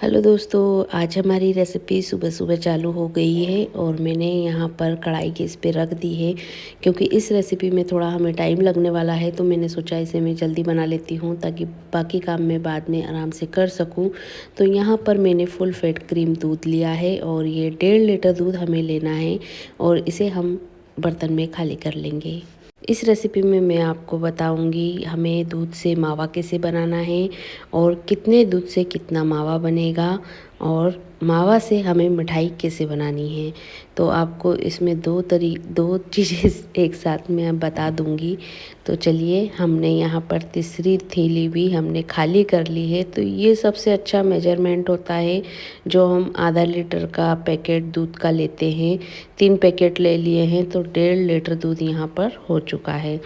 Hello दोस्तों, आज हमारी रेसिपी सुबह सुबह चालू हो गई है और मैंने यहाँ पर कढ़ाई गैस पे रख दी है। क्योंकि इस रेसिपी में थोड़ा हमें टाइम लगने वाला है, तो मैंने सोचा इसे मैं जल्दी बना लेती हूँ ताकि बाकी काम मैं बाद में आराम से कर सकूँ। तो यहाँ पर मैंने फुल फैट क्रीम दूध लिया है और ये 1.5 लीटर दूध हमें लेना है और इसे हम बर्तन में खाली कर लेंगे। इस रेसिपी में मैं आपको बताऊंगी हमें दूध से मावा कैसे बनाना है और कितने दूध से कितना मावा बनेगा और मावा से हमें मिठाई कैसे बनानी है। तो आपको इसमें दो चीज़ें एक साथ में बता दूंगी। तो चलिए, हमने यहाँ पर तीसरी थैली भी हमने खाली कर ली है। तो ये सबसे अच्छा मेजरमेंट होता है जो हम आधा लीटर का पैकेट दूध का लेते हैं। 3 पैकेट ले लिए हैं तो 1.5 लीटर दूध यहाँ पर हो चुका है।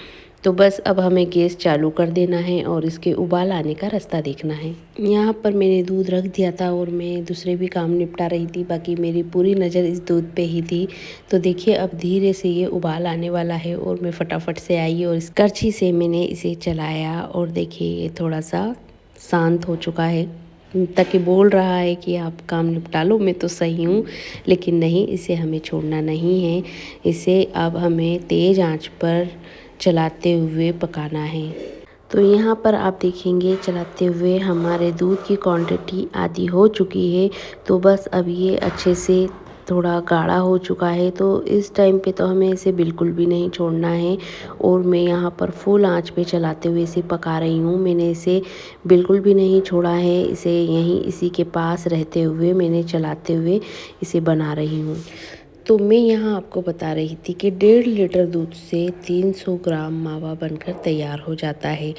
तो बस अब हमें गैस चालू कर देना है और इसके उबाल आने का रास्ता देखना है। यहाँ पर मैंने दूध रख दिया था और मैं दूसरे भी काम निपटा रही थी, बाकी मेरी पूरी नज़र इस दूध पे ही थी। तो देखिए, अब धीरे से ये उबाल आने वाला है और मैं फटाफट से आई और इस करछी से मैंने इसे चलाया और देखिए ये थोड़ा सा शांत हो चुका है। ताकि बोल रहा है कि आप काम निपटा लो, मैं तो सही हूँ, लेकिन नहीं, इसे हमें छोड़ना नहीं है। इसे अब हमें तेज़ आंच पर चलाते हुए पकाना है। तो यहाँ पर आप देखेंगे चलाते हुए हमारे दूध की क्वांटिटी आधी हो चुकी है। तो बस अब ये अच्छे से थोड़ा गाढ़ा हो चुका है। तो इस टाइम पे तो हमें इसे बिल्कुल भी नहीं छोड़ना है और मैं यहाँ पर फुल आंच पे चलाते हुए इसे पका रही हूँ। मैंने इसे बिल्कुल भी नहीं छोड़ा है, इसे यहीं इसी के पास रहते हुए मैंने चलाते हुए इसे बना रही हूँ। तो मैं यहाँ आपको बता रही थी कि 1.5 लीटर दूध से 300 ग्राम मावा बनकर तैयार हो जाता है।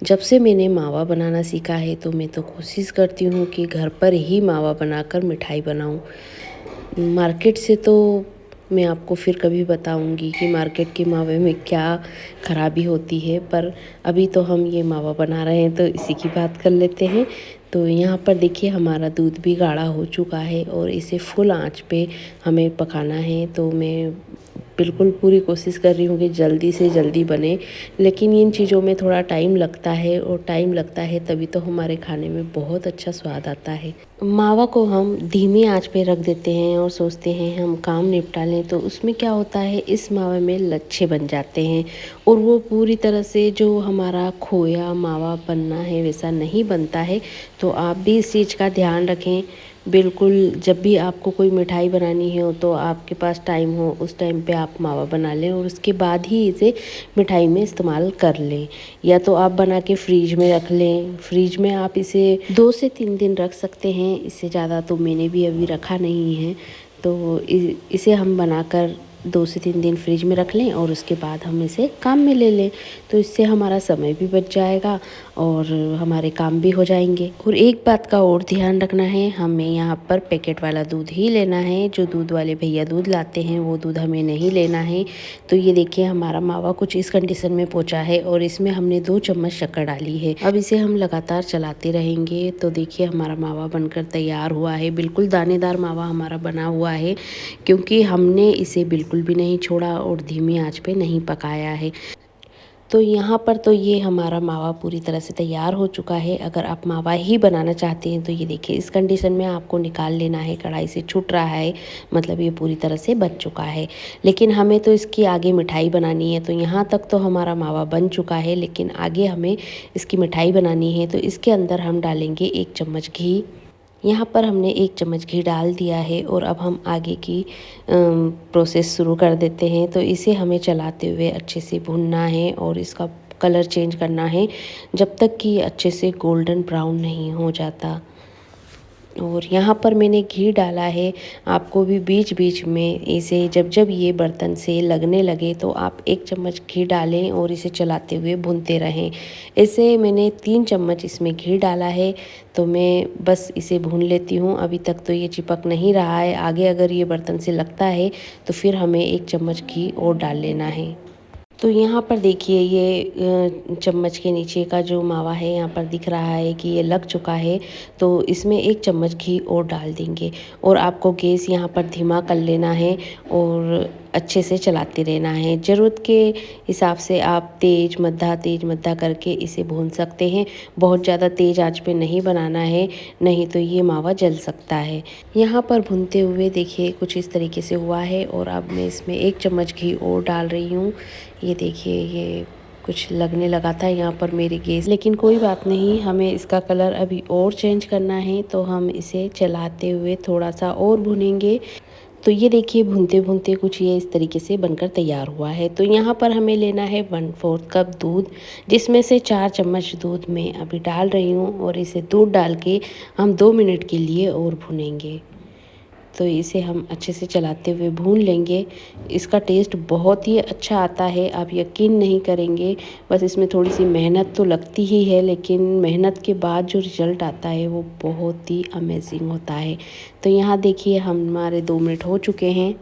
जब से मैंने मावा बनाना सीखा है तो मैं तो कोशिश करती हूँ कि घर पर ही मावा बनाकर मिठाई बनाऊँ। मार्केट से तो मैं आपको फिर कभी बताऊंगी कि मार्केट के मावे में क्या ख़राबी होती है, पर अभी तो हम ये मावा बना रहे हैं तो इसी की बात कर लेते हैं। तो यहाँ पर देखिए हमारा दूध भी गाढ़ा हो चुका है और इसे फुल आंच पे हमें पकाना है। तो मैं बिल्कुल पूरी कोशिश कर रही हूँ कि जल्दी से जल्दी बने, लेकिन इन चीज़ों में थोड़ा टाइम लगता है और टाइम लगता है तभी तो हमारे खाने में बहुत अच्छा स्वाद आता है। मावा को हम धीमी आंच पे रख देते हैं और सोचते हैं हम काम निपटा लें, तो उसमें क्या होता है, इस मावे में लच्छे बन जाते हैं और वो पूरी तरह से जो हमारा खोया मावा बनना है वैसा नहीं बनता है। तो आप भी इस चीज़ का ध्यान रखें। बिल्कुल, जब भी आपको कोई मिठाई बनानी हो तो आपके पास टाइम हो, उस टाइम पे आप मावा बना लें और उसके बाद ही इसे मिठाई में इस्तेमाल कर लें। या तो आप बना के फ्रीज में रख लें, फ्रीज में आप इसे 2 से 3 दिन रख सकते हैं, इससे ज़्यादा तो मैंने भी अभी रखा नहीं है। तो इसे हम बनाकर 2 से 3 दिन फ्रिज में रख लें और उसके बाद हम इसे काम में ले लें। तो इससे हमारा समय भी बच जाएगा और हमारे काम भी हो जाएंगे। और एक बात का और ध्यान रखना है, हमें यहाँ पर पैकेट वाला दूध ही लेना है। जो दूध वाले भैया दूध लाते हैं वो दूध हमें नहीं लेना है। तो ये देखिए हमारा मावा कुछ इस कंडीशन में पहुँचा है और इसमें हमने 2 चम्मच शक्कर डाली है। अब इसे हम लगातार चलाते रहेंगे। तो देखिए हमारा मावा बनकर तैयार हुआ है। बिल्कुल दानेदार मावा हमारा बना हुआ है, क्योंकि हमने इसे बिल्कुल भी नहीं छोड़ा और धीमी आंच पे नहीं पकाया है। तो यहाँ पर तो ये हमारा मावा पूरी तरह से तैयार हो चुका है। अगर आप मावा ही बनाना चाहते हैं तो ये देखिए इस कंडीशन में आपको निकाल लेना है, कढ़ाई से छूट रहा है, मतलब ये पूरी तरह से बन चुका है। लेकिन हमें तो इसकी आगे मिठाई बनानी है। तो यहाँ तक तो हमारा मावा बन चुका है, लेकिन आगे हमें इसकी मिठाई बनानी है। तो इसके अंदर हम डालेंगे 1 चम्मच घी। यहाँ पर हमने 1 चम्मच घी डाल दिया है और अब हम आगे की प्रोसेस शुरू कर देते हैं। तो इसे हमें चलाते हुए अच्छे से भूनना है और इसका कलर चेंज करना है जब तक कि अच्छे से गोल्डन ब्राउन नहीं हो जाता। और यहाँ पर मैंने घी डाला है। आपको भी बीच बीच में इसे जब जब ये बर्तन से लगने लगे तो आप 1 चम्मच घी डालें और इसे चलाते हुए भूनते रहें। इसे मैंने 3 चम्मच इसमें घी डाला है। तो मैं बस इसे भून लेती हूँ। अभी तक तो ये चिपक नहीं रहा है। आगे अगर ये बर्तन से लगता है तो फिर हमें 1 चम्मच घी और डाल लेना है। तो यहाँ पर देखिए ये चम्मच के नीचे का जो मावा है यहाँ पर दिख रहा है कि ये लग चुका है। तो इसमें 1 चम्मच घी और डाल देंगे और आपको गैस यहाँ पर धीमा कर लेना है और अच्छे से चलाते रहना है। ज़रूरत के हिसाब से आप तेज़ मद्धा करके इसे भून सकते हैं। बहुत ज़्यादा तेज़ आंच पे नहीं बनाना है, नहीं तो ये मावा जल सकता है। यहाँ पर भूनते हुए देखिए कुछ इस तरीके से हुआ है और अब मैं इसमें 1 चम्मच घी और डाल रही हूँ। ये देखिए ये कुछ लगने लगा था यहाँ पर मेरी गैस, लेकिन कोई बात नहीं, हमें इसका कलर अभी और चेंज करना है तो हम इसे चलाते हुए थोड़ा-सा और भूनेंगे। तो ये देखिए भूनते-भूनते कुछ ये इस तरीके से बनकर तैयार हुआ है। तो यहाँ पर हमें लेना है 1/4 कप दूध, जिसमें से 4 चम्मच दूध मैं अभी डाल रही हूँ और इसे दूध डाल के हम 2 मिनट के लिए और भूनेंगे। तो इसे हम अच्छे से चलाते हुए भून लेंगे। इसका टेस्ट बहुत ही अच्छा आता है, आप यकीन नहीं करेंगे। बस इसमें थोड़ी-सी मेहनत तो लगती ही है, लेकिन मेहनत के बाद जो रिज़ल्ट आता है वो बहुत ही अमेज़िंग होता है। तो यहाँ देखिए हमारे 2 मिनट हो चुके हैं।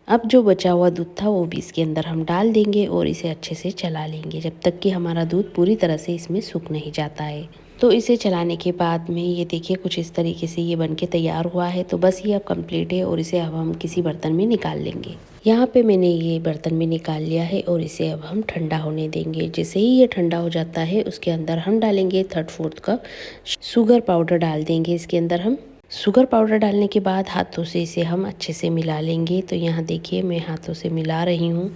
अब जो बचा हुआ दूध था वो भी इसके अंदर हम डाल देंगे और इसे अच्छे से चला लेंगे, जब तक कि हमारा दूध पूरी तरह से इसमें सूख नहीं जाता है। तो इसे चलाने के बाद में ये देखिए कुछ इस तरीके से ये बनके तैयार हुआ है। तो बस ये अब कंप्लीट है और इसे अब हम किसी बर्तन में निकाल लेंगे। यहाँ पे मैंने ये बर्तन में निकाल लिया है और इसे अब हम ठंडा होने देंगे। जैसे ही ये ठंडा हो जाता है उसके अंदर हम डालेंगे 1/3 कप शुगर पाउडर डाल देंगे इसके अंदर हम। शुगर पाउडर डालने के बाद हाथों से इसे हम अच्छे से मिला लेंगे। तो यहाँ देखिए मैं हाथों से मिला रही हूँ।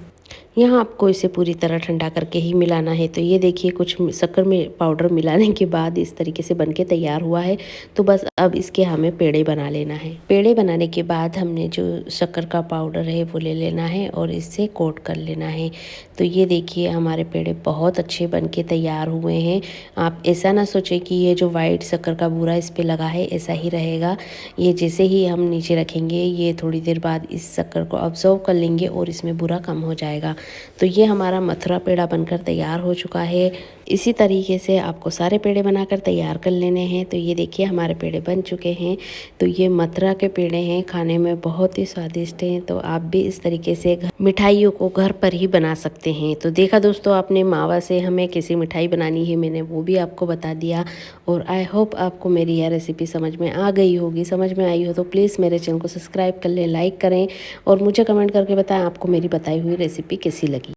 यहाँ आपको इसे पूरी तरह ठंडा करके ही मिलाना है। तो ये देखिए कुछ शक्कर में पाउडर मिलाने के बाद इस तरीके से बनके तैयार हुआ है। तो बस अब इसके हमें पेड़े बना लेना है। पेड़े बनाने के बाद हमने जो शक्कर का पाउडर है वो ले लेना है और इससे कोट कर लेना है। तो ये देखिए हमारे पेड़े बहुत अच्छे बनके तैयार हुए हैं। आप ऐसा ना सोचें कि ये जो वाइट शक्कर का बूरा इस पे लगा है ऐसा ही रहेगा। ये जैसे ही हम नीचे रखेंगे ये थोड़ी देर बाद इस शक्कर को ऑब्जर्व कर लेंगे और इसमें बूरा कम हो जाएगा। तो ये हमारा मथुरा पेड़ा बनकर तैयार हो चुका है। इसी तरीके से आपको सारे पेड़े बनाकर तैयार कर लेने हैं। तो ये देखिए हमारे पेड़े बन चुके हैं। तो ये मथुरा के पेड़े हैं, खाने में बहुत ही स्वादिष्ट हैं। तो आप भी इस तरीके से मिठाइयों को घर पर ही बना सकते हैं। तो देखा दोस्तों आपने, मावा से हमें कैसी मिठाई बनानी है मैंने वो भी आपको बता दिया। और आई होप आपको मेरी यह रेसिपी समझ में आ गई होगी। समझ में आई हो तो प्लीज़ मेरे चैनल को सब्सक्राइब कर लें, लाइक करें और मुझे कमेंट करके बताएं आपको मेरी बताई हुई रेसिपी कैसी लगी।